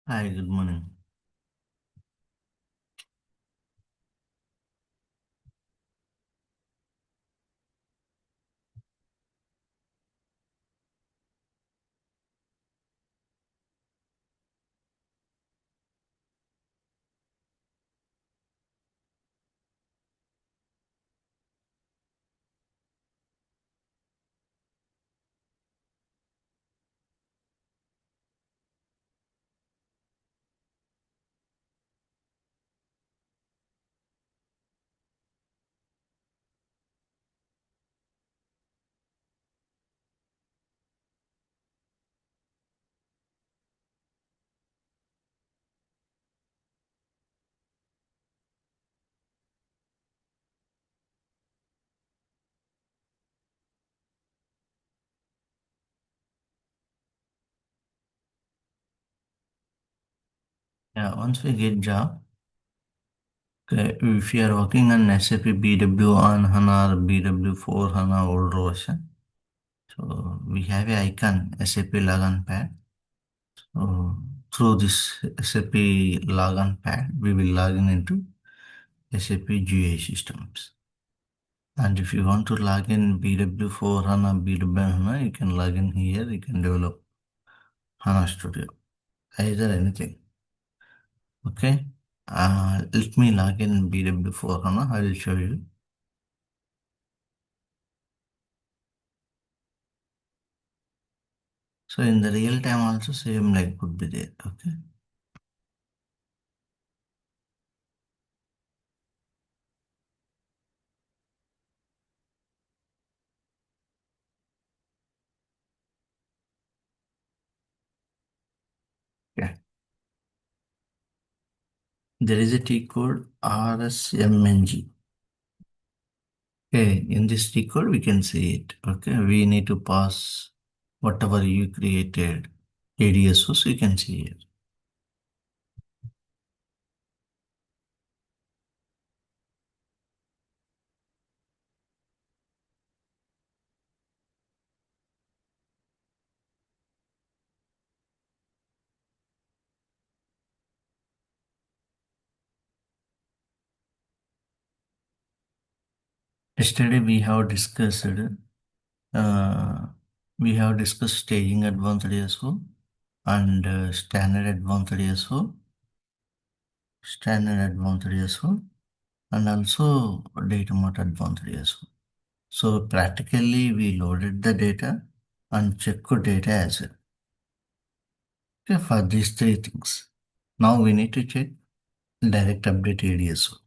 Hi, good morning. Yeah, once we get job, okay, if you are working on SAP BW on HANA or BW4 HANA old version, so we have a icon SAP login pad. So through this SAP login pad, we will log in into SAP GUI systems. And if you want to log in BW4 HANA, BW HANA, you can log in here. You can develop HANA Studio, either anything. Okay. Let me log in BW4 HANA. I will show you. So in the real time also same like could be there. Okay. Yeah. There is a T code RSMNG. Okay. In this T code we can see it. Okay. We need to pass whatever you created ADSO, so you can see it. Yesterday uh, we have discussed staging advanced ASO and standard advanced ASO, and also data mart advanced ASO. So practically we loaded the data and checked data as well. Okay, for these three things. Now we need to check direct update ADSO.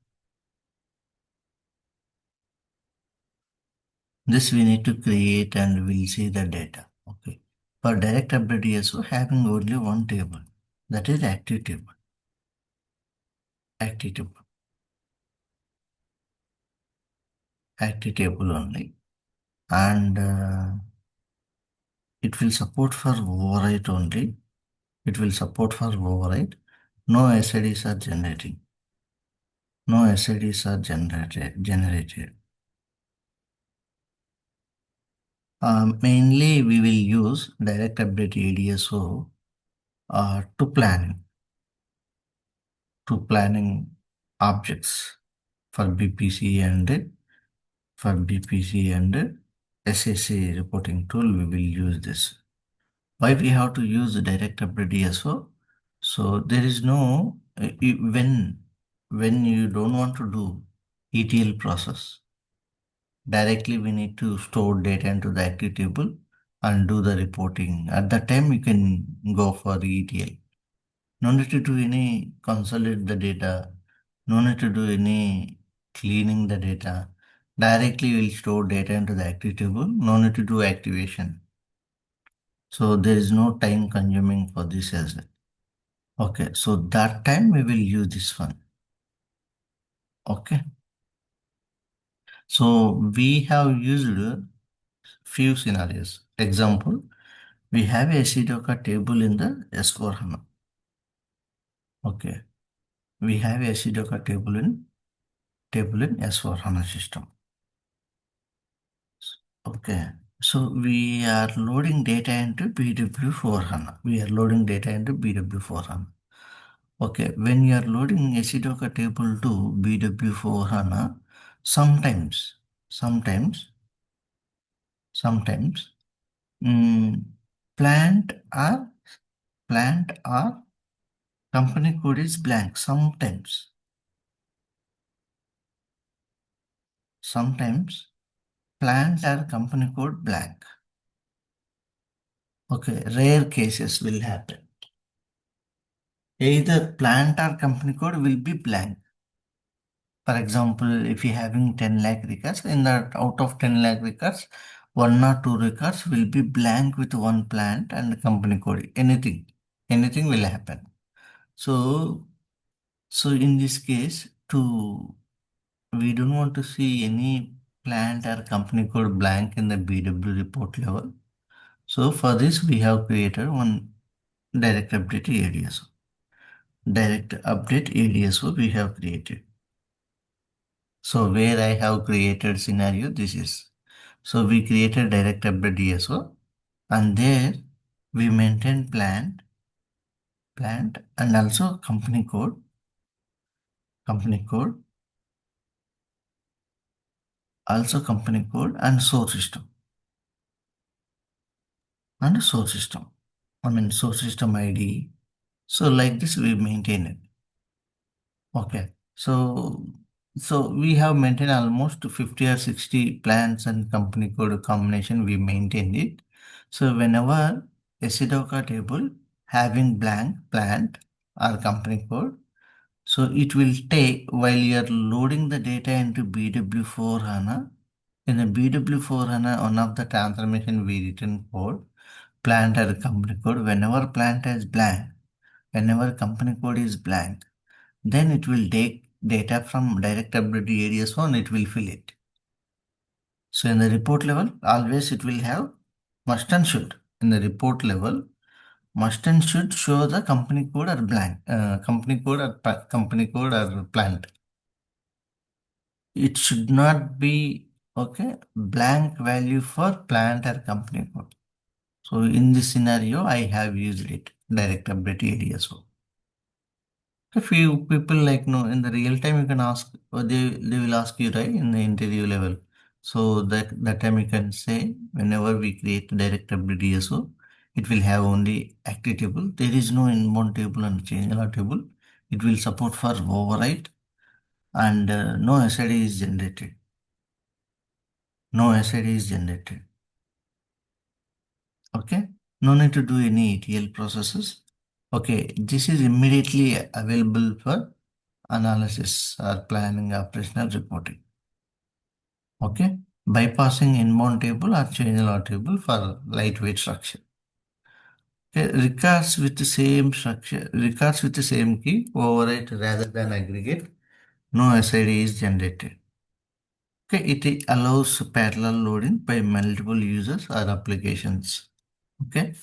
This we need to create and we'll see the data. Okay. For direct update ADSO having only one table, that is active table. Active table. Active table only. And it will support for overwrite only. It will support for overwrite. No SIDs are generating. No SIDs are generated. Mainly, we will use direct update ADSO to planning objects for BPC and SAC reporting tool. We will use this. Why we have to use the direct update ADSO? So there is no when you don't want to do ETL process. Directly we need to store data into the active table and do the reporting. At that time you can go for the ETL. No need to do any consolidate the data. No need to do any cleaning the data. Directly we'll store data into the active table. No need to do activation. So there is no time consuming for this as well. Okay, so that time we will use this one. Okay. So we have used few scenarios. Example, we have a SEDOCA table in the S4HANA. Okay. We have a SEDOCA table in S4HANA system. Okay. So we are loading data into BW4 HANA. We are loading data into BW4 HANA. Okay, when you are loading Acidoka table to BW4 HANA, sometimes, sometimes, sometimes, mm, plant or plant or company code is blank. Sometimes plant or company code blank. Okay, rare cases will happen. Either plant or company code will be blank. For example, if you're having 10 lakh records, in that out of 10 lakh records, one or two records will be blank with one plant and company code. Anything will happen. So, so in this case, we don't want to see any plant or company code blank in the BW report level. So for this, we have created one direct update ADSO. Direct update ADSO we have created. So where I have created scenario, this is. So we created direct update DSO and there we maintain plant and also company code, also company code and source system. I mean source system ID. So like this we maintain it. Okay. So we have maintained almost 50 or 60 plans and company code combination we maintained it. So whenever a Sudoku table having blank plant or company code, so it will take while you are loading the data into BW4 HANA. In the BW4 HANA, one of the transformation we written code, plant or company code, whenever plant is blank, whenever company code is blank, then it will take data from direct update areas and it will fill it. So in the report level, always it will have must and should. In the report level, must and should show the company code or blank, company code or plant. It should not be okay blank value for plant or company code. So in this scenario, I have used it direct update areas. A few people like no in the real time you can ask or they will ask you right in the interview level. So that time you can say whenever we create direct WDSO, it will have only active table. There is no inbound table and change log table. It will support for overwrite and no SID is generated. No SID is generated. Okay. No need to do any ETL processes. Okay. This is immediately available for analysis or planning operational reporting. Okay, bypassing inbound table or change log table for lightweight structure. Okay, records with the same key overwrite rather than aggregate. No SID is generated. Okay, it allows parallel loading by multiple users or applications. Okay,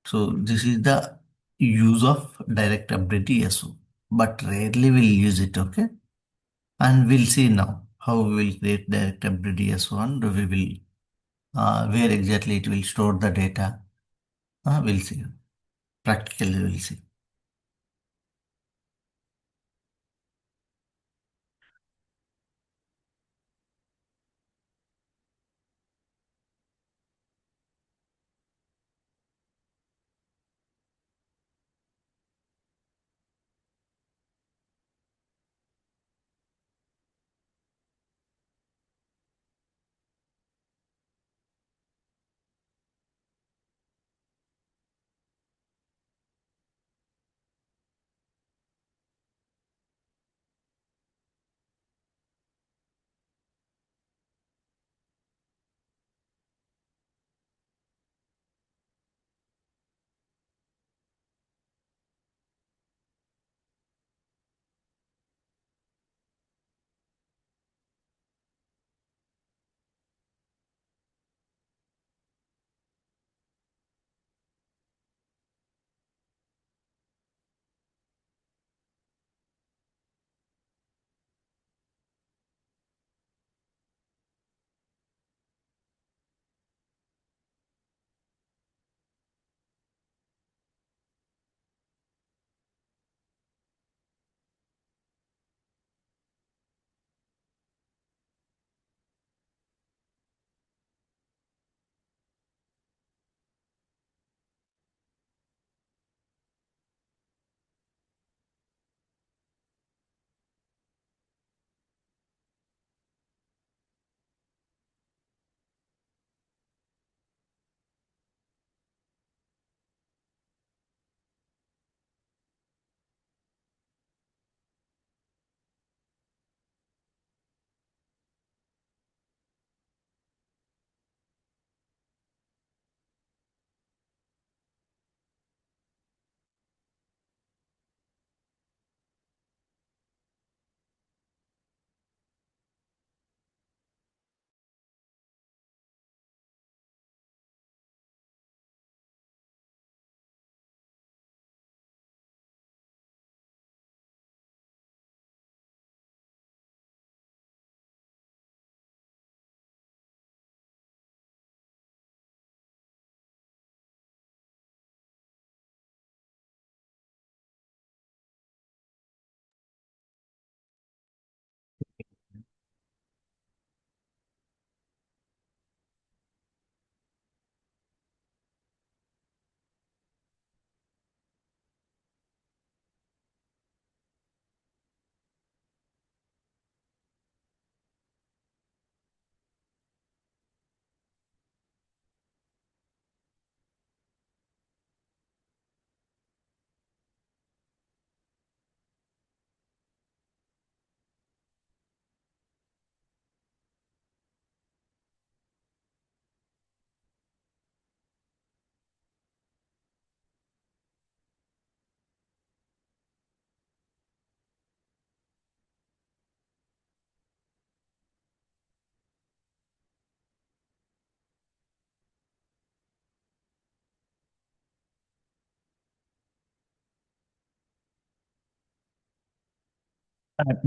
so this is the use of direct update ESO, but rarely we'll use it. Okay. And we'll see now how we will create direct update DSO and we will where exactly it will store the data. We'll see. Practically we'll see.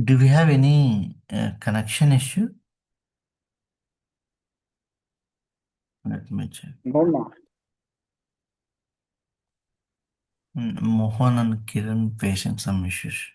Do we have any connection issue? Let me check. No, no. Mohan and Kiran facing some issues.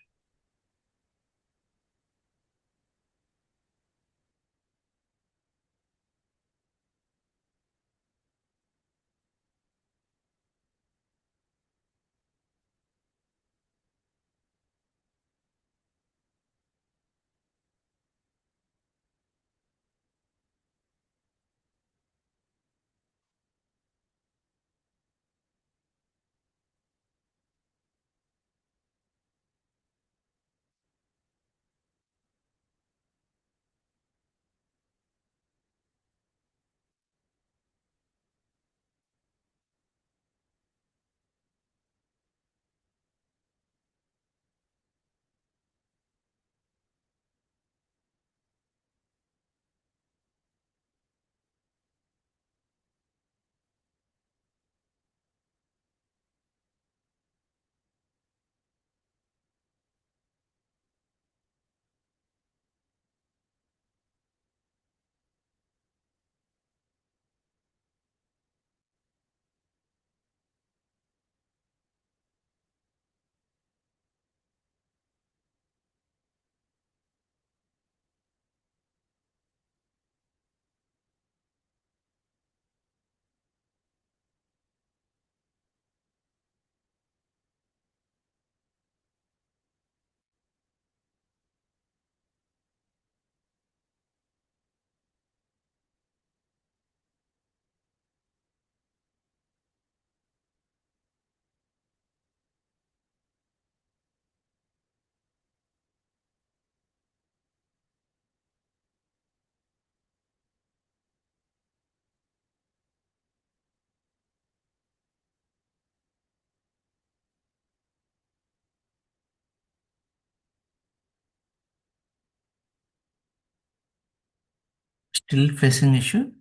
Still facing issue?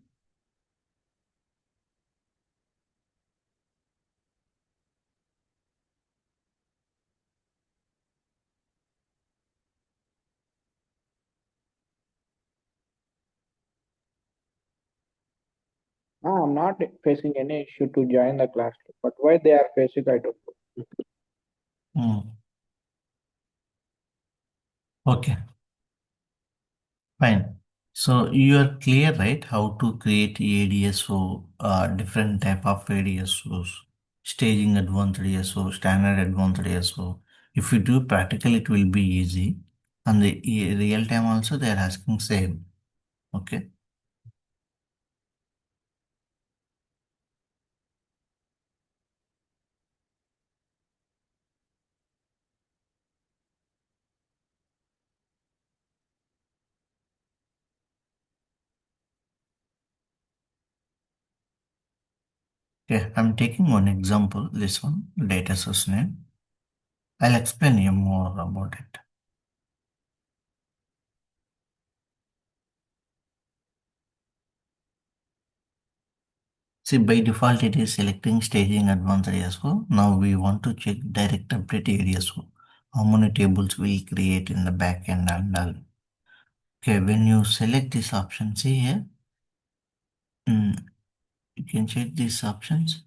No, I'm not facing any issue to join the class, but why they are facing, I don't know. Hmm. Okay, fine. So you are clear, right? How to create ADSO, different type of ADSOs, staging advanced ADSO, standard advanced ADSO. If you do practical, it will be easy. And the real time also, they are asking same. Okay. Okay, I'm taking one example, this one, data source name. I'll explain you more about it. See, by default, it is selecting staging advanced ADSO. Now we want to check direct update ADSO. How many tables will create in the backend and all. Okay, when you select this option, see here, mm, you can check these options.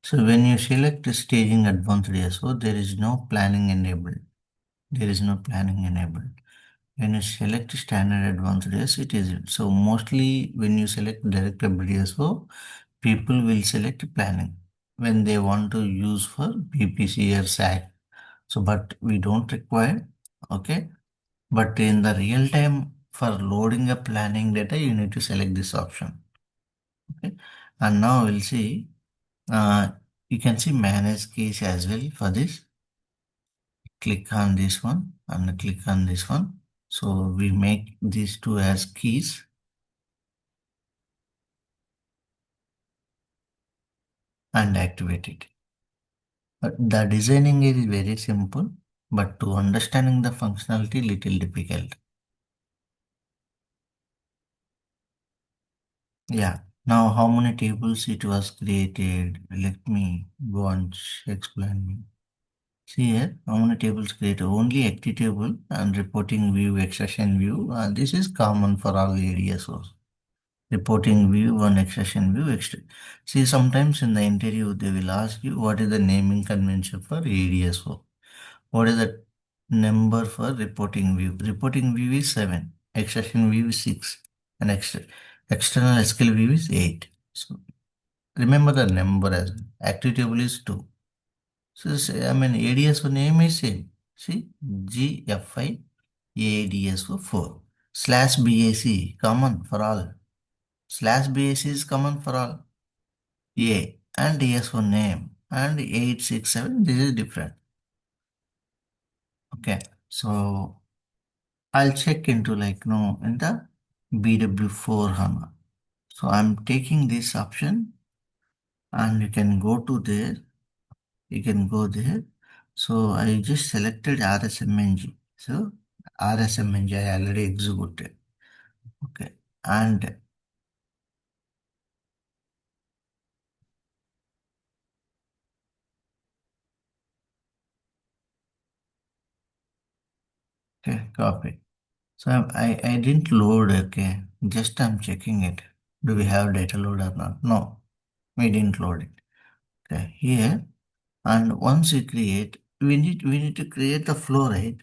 So when you select the staging advanced ADSO, there is no planning enabled. There is no planning enabled. When you select standard advanced ADSO, it is. So mostly when you select direct ADSO, people will select planning when they want to use for BPC or SAC. So, but we don't require, okay. But in the real time for loading a planning data, you need to select this option. Okay. And now we'll see, uh, you can see manage keys as well for this. Click on this one and click on this one. So we make these two as keys and activate it. The designing is very simple, but to understanding the functionality little difficult. Yeah. Now how many tables it was created? Let me go and explain. See here, how many tables created? Only active table and reporting view, extraction view. This is common for all ADSOs. Reporting view and extraction view. See, sometimes in the interview, they will ask you what is the naming convention for ADSO. What is the number for reporting view? Reporting view is 7. Extraction view is 6. And external SQL view is 8. So remember the number as well. Active table is 2. So ADSO name is same. See, GFI ADSO 4. Slash BAC common for all. Slash BAC is common for all. A and DSO name and 867. This is different. Okay. So I'll check into in the BW4 HANA. So I'm taking this option and you can go to there. You can go there. So I just selected RSMNG. So RSMNG I already executed. Okay. And okay, copy. So I didn't load, okay. Just I'm checking it. Do we have data load or not? No, we didn't load it. Okay, here. And once we create, we need to create the flow, right?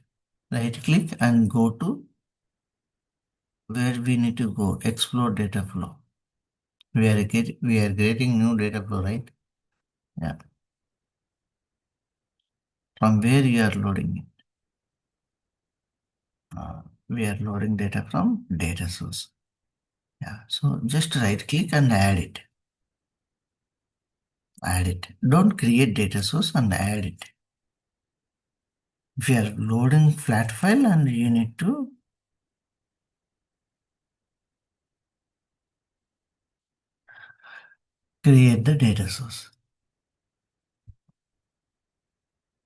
Right click and go to where we need to go, explore data flow. We are creating new data flow, right? Yeah. From where you are loading it? We are loading data from data source. Yeah. So just right click and add it. Add it. Don't create data source and add it. If you are loading flat file and you need to create the data source.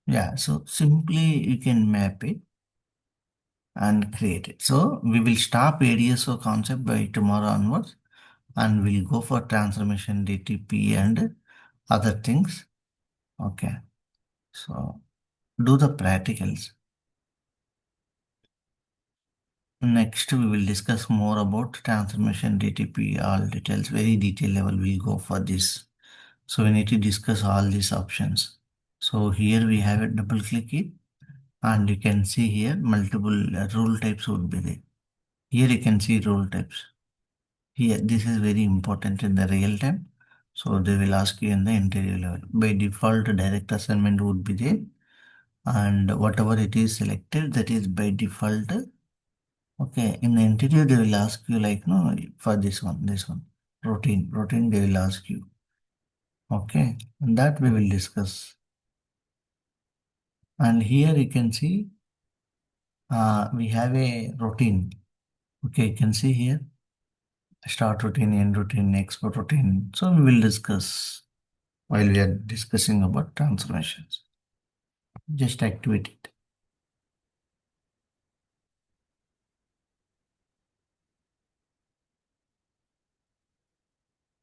Yeah, so simply you can map it and create it. So we will stop ADSO concept by tomorrow onwards and we'll go for transformation DTP and other things. Okay, so do the practicals. Next, we will discuss more about transformation DTP, all details, very detailed level. We'll go for this. So we need to discuss all these options. So here we have a double click it and you can see here multiple rule types would be there. Here you can see rule types. Here, this is very important in the real time. So they will ask you in the interview level. By default, direct assignment would be there. And whatever it is selected, that is by default. Okay, in the interview, they will ask you no, for this one, routine, they will ask you. Okay, and that we will discuss. And here you can see we have a routine. Okay, you can see here start routine, end routine, export routine. So we will discuss while we are discussing about transformations. Just activate it.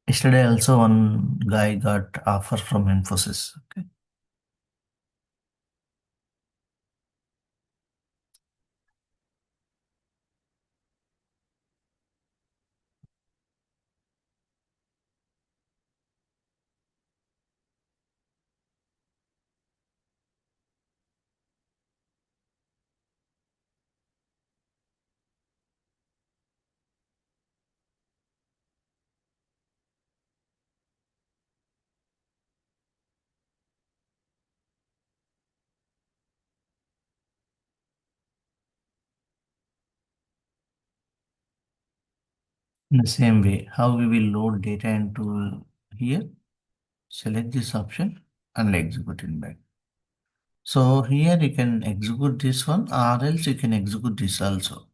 Yesterday also one guy got offer from Infosys. Okay. In the same way, how we will load data into here, select this option and execute it back. So here you can execute this one or else you can execute this also.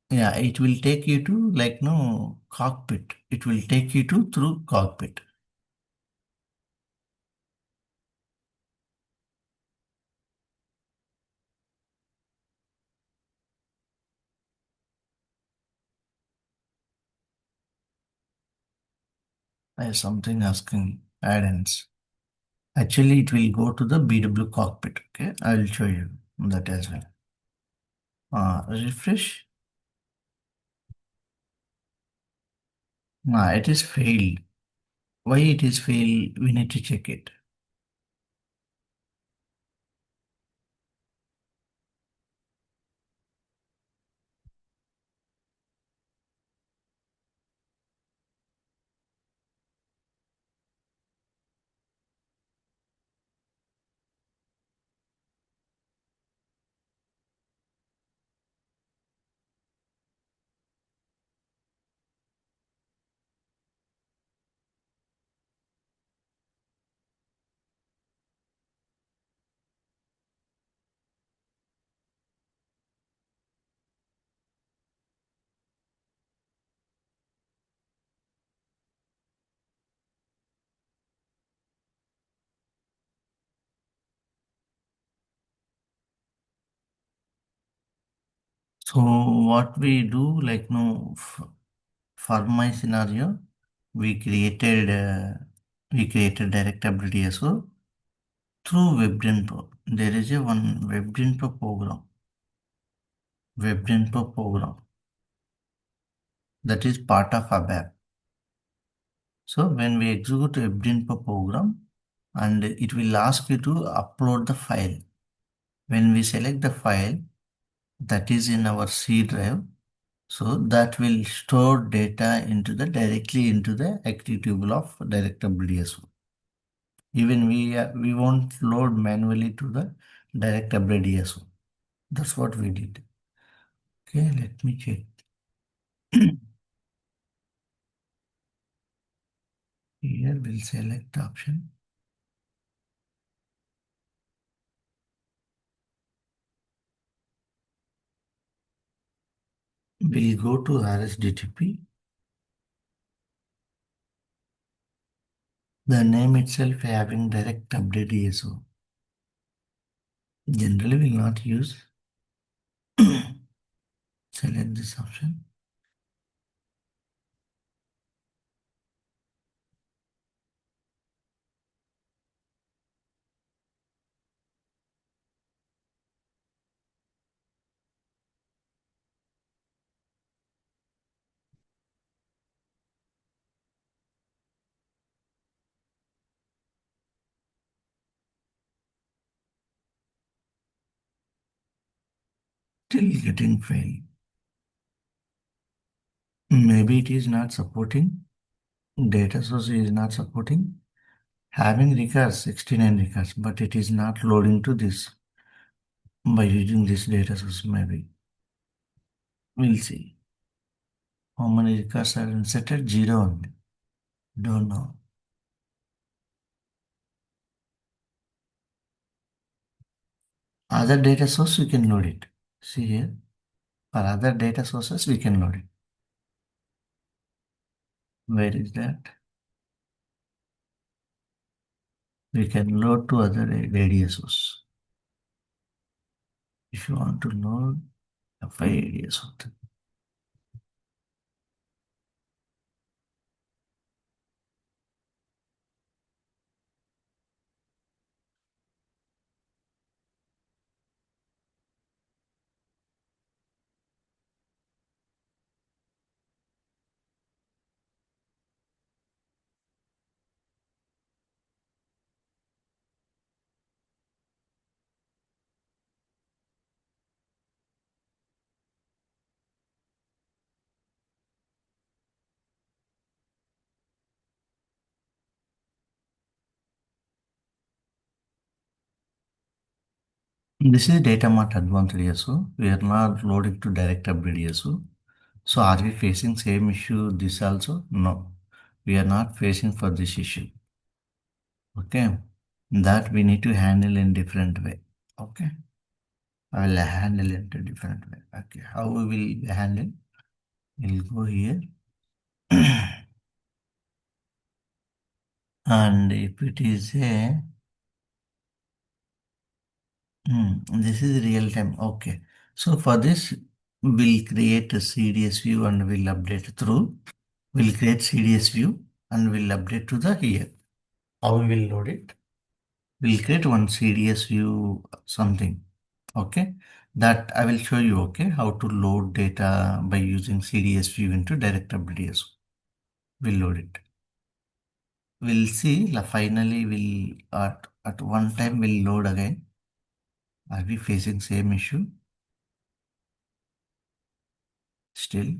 Yeah, it will take you to no cockpit. It will take you to through cockpit. I have something asking add-ins. Actually, it will go to the BW cockpit. Okay, I will show you that as well. Refresh. It is failed. Why it is failed? We need to check it. So what we do, like no, for my scenario, we created direct ADSO through WebDenpo. There is a one WebDenpo program that is part of ABAP. So when we execute WebDenpo program, and it will ask you to upload the file. When we select the file that is in our C drive, so that will store data directly into the active table of direct WDSO. Even we won't load manually to the direct WDSO. That's what we did. Okay, let me check. Here we'll select the option. We'll go to RSDTP. The name itself having direct update DSO. Generally will not use. Select this option. Still getting fail. Maybe it is not supporting. Data source is not supporting. Having records, 69 records, but it is not loading to this by using this data source maybe. We'll see. How many records are inserted? 0 only. Don't know. Other data source we can load it. See here. For other data sources we can load it. Where is that? We can load to other ADSOs. If you want to load FI ADSO. This is data mart advanced DSO. We are not loading to direct upgrade DSO. So are we facing same issue this also? No. We are not facing for this issue. Okay. That we need to handle in different way. Okay. I will handle it a different way. Okay. How we will handle? We'll go here. And if it is a this is real time. Okay. So for this, we'll create a CDS view and we'll update through. We'll create CDS view and we'll update to the here. How we will load it? We'll create one CDS view something. Okay. That I will show you, okay, how to load data by using CDS view into direct ADSO. We'll load it. We'll see, finally we'll at one time we'll load again. Are we facing same issue? Still.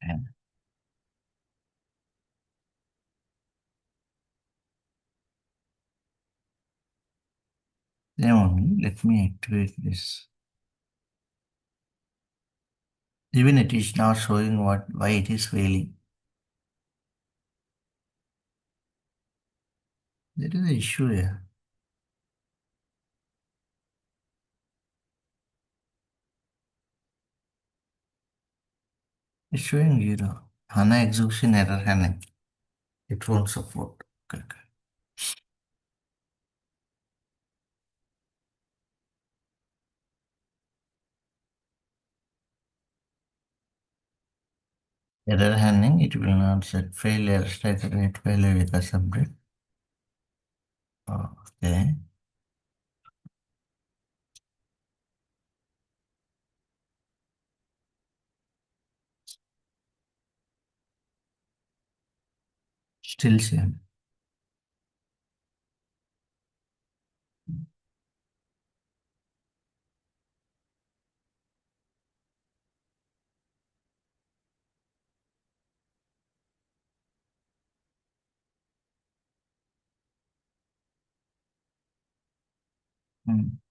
And then only let me activate this. Even it is not showing why it is failing. There is an issue here. It's showing zero. HANA execution error HANA. It won't support. Okay, okay. Error handling, it will not set failure stated rate failure with a subject. Okay. Still same. Hmm.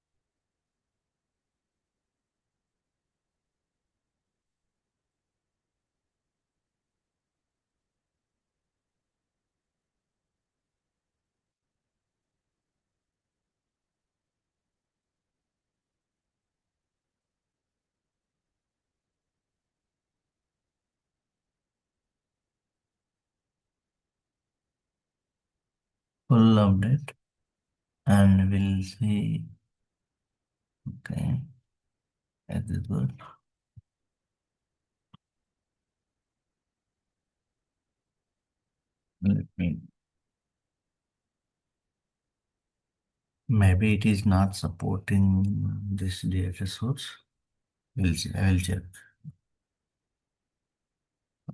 Full update and we'll see. Okay. That is good. Let me. Maybe it is not supporting this data source. We'll see. I will check.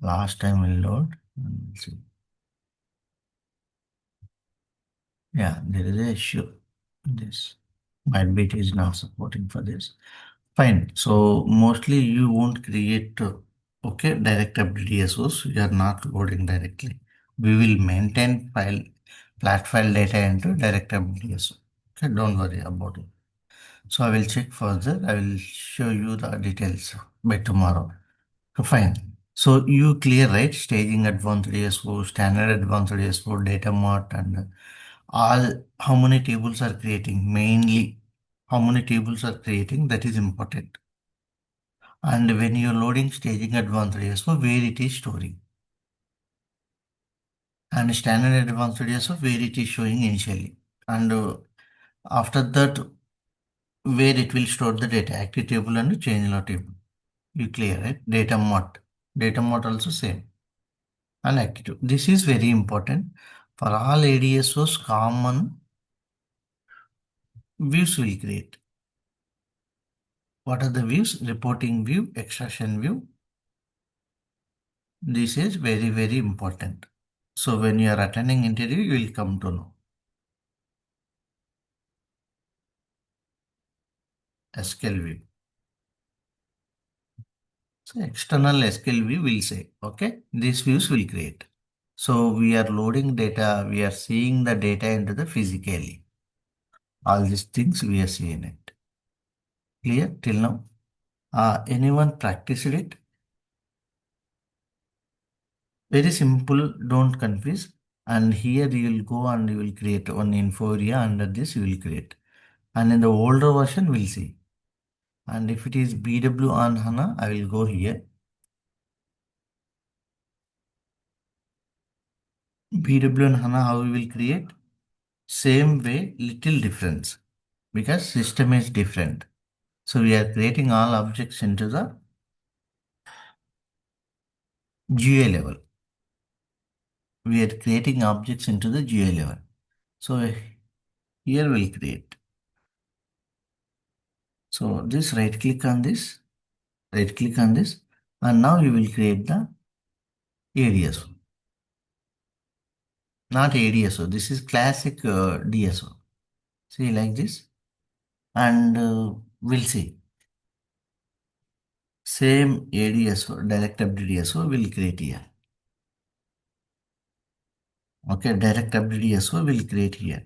Last time we'll load and we'll see. Yeah, there is a issue. This might be it is not supporting for this. Fine. So mostly you won't create okay direct DSOs. You are not loading directly. We will maintain flat file data into direct DSO. Okay, don't worry about it. So I will check further. I will show you the details by tomorrow. So fine. So you clear, right? Staging advanced DSO, standard advanced DSO, data mart, and all how many tables are creating. Mainly, how many tables are creating, that is important. And when you're loading staging advanced DSO, where it is storing. And standard advanced DSO, where it is showing initially. And after that, where it will store the data, active table and change log table. You clear, right? Data mart. Data mart also same. And active. This is very important. For all ADSOs, common views will create. What are the views? Reporting view, extraction view. This is very, very important. So when you are attending interview, you will come to know. SQL view. So external SQL view will say, okay, these views will create. So we are loading data, we are seeing the data into the physically. All these things we are seeing it. Clear till now? Anyone practiced it? Very simple, don't confuse. And here you will go and you will create one info area. Under this you will create. And in the older version, we'll see. And if it is BW on HANA, I will go here. BW on HANA, how we will create? Same way, little difference. because system is different. So we are creating all objects into the GUI level. We are creating objects into the GUI level. So here we'll create. So this right click on this, and now you will create the ADSO. Not ADSO, this is classic DSO. See like this, and we'll see. Same ADSO, direct update DSO will create here. Okay, direct update DSO will create here.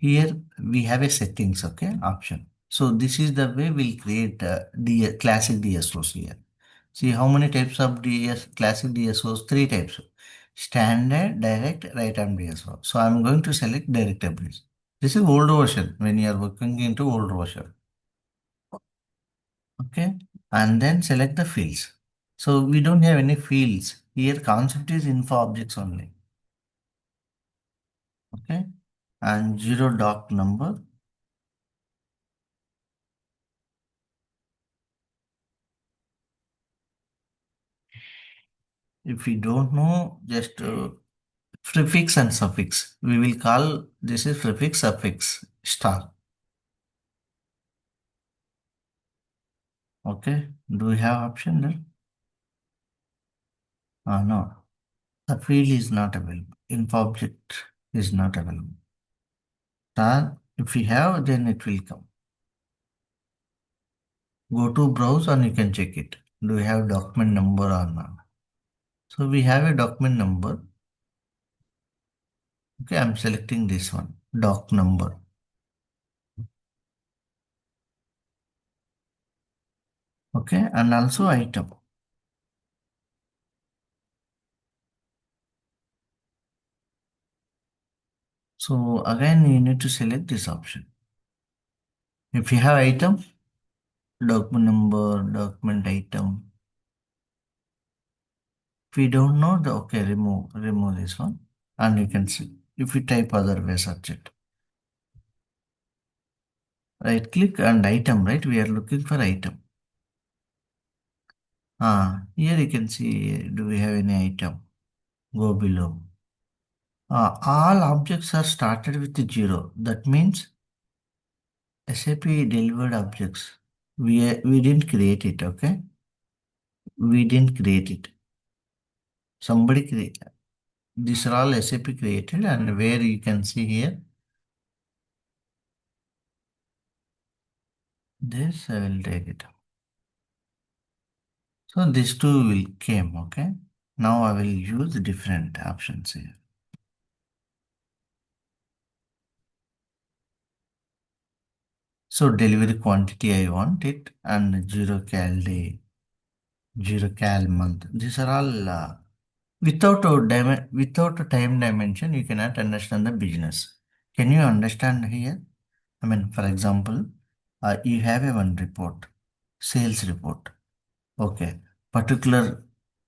Here we have a settings, okay, option. So this is the way we'll create classic DSOs here. See how many types of classic DSOs? Three types. Standard, direct, right arm DSO. So I'm going to select direct updates. This is old version when you are working into old version. Okay. And then select the fields. So we don't have any fields. Here concept is info objects only. Okay. And zero doc number. If we don't know, just prefix and suffix. We will call this is prefix suffix star. Okay. Do we have option there? No. The field is not available. Info object is not available. Star, if we have, then it will come. Go to browse and you can check it. Do we have document number or not? So we have a document number. Okay, I'm selecting this one, doc number. Okay, and also item. So again, you need to select this option. If you have item, document number, document item. If we don't know, the okay, remove this one, and you can see. If you type other way, search it. Right click and item, right? We are looking for item. Here you can see, do we have any item? Go below. All objects are started with 0. That means SAP delivered objects. We didn't create it, okay? We didn't create it. Somebody created. These are all SAP created, and where you can see here, this I will take it. So these two will came, okay? Now I will use different options here. So delivery quantity I want it, and zero cal day, zero cal month. These are all without a time dimension, you cannot understand the business. Can you understand here? I mean, for example, you have a one report, sales report. Okay, particular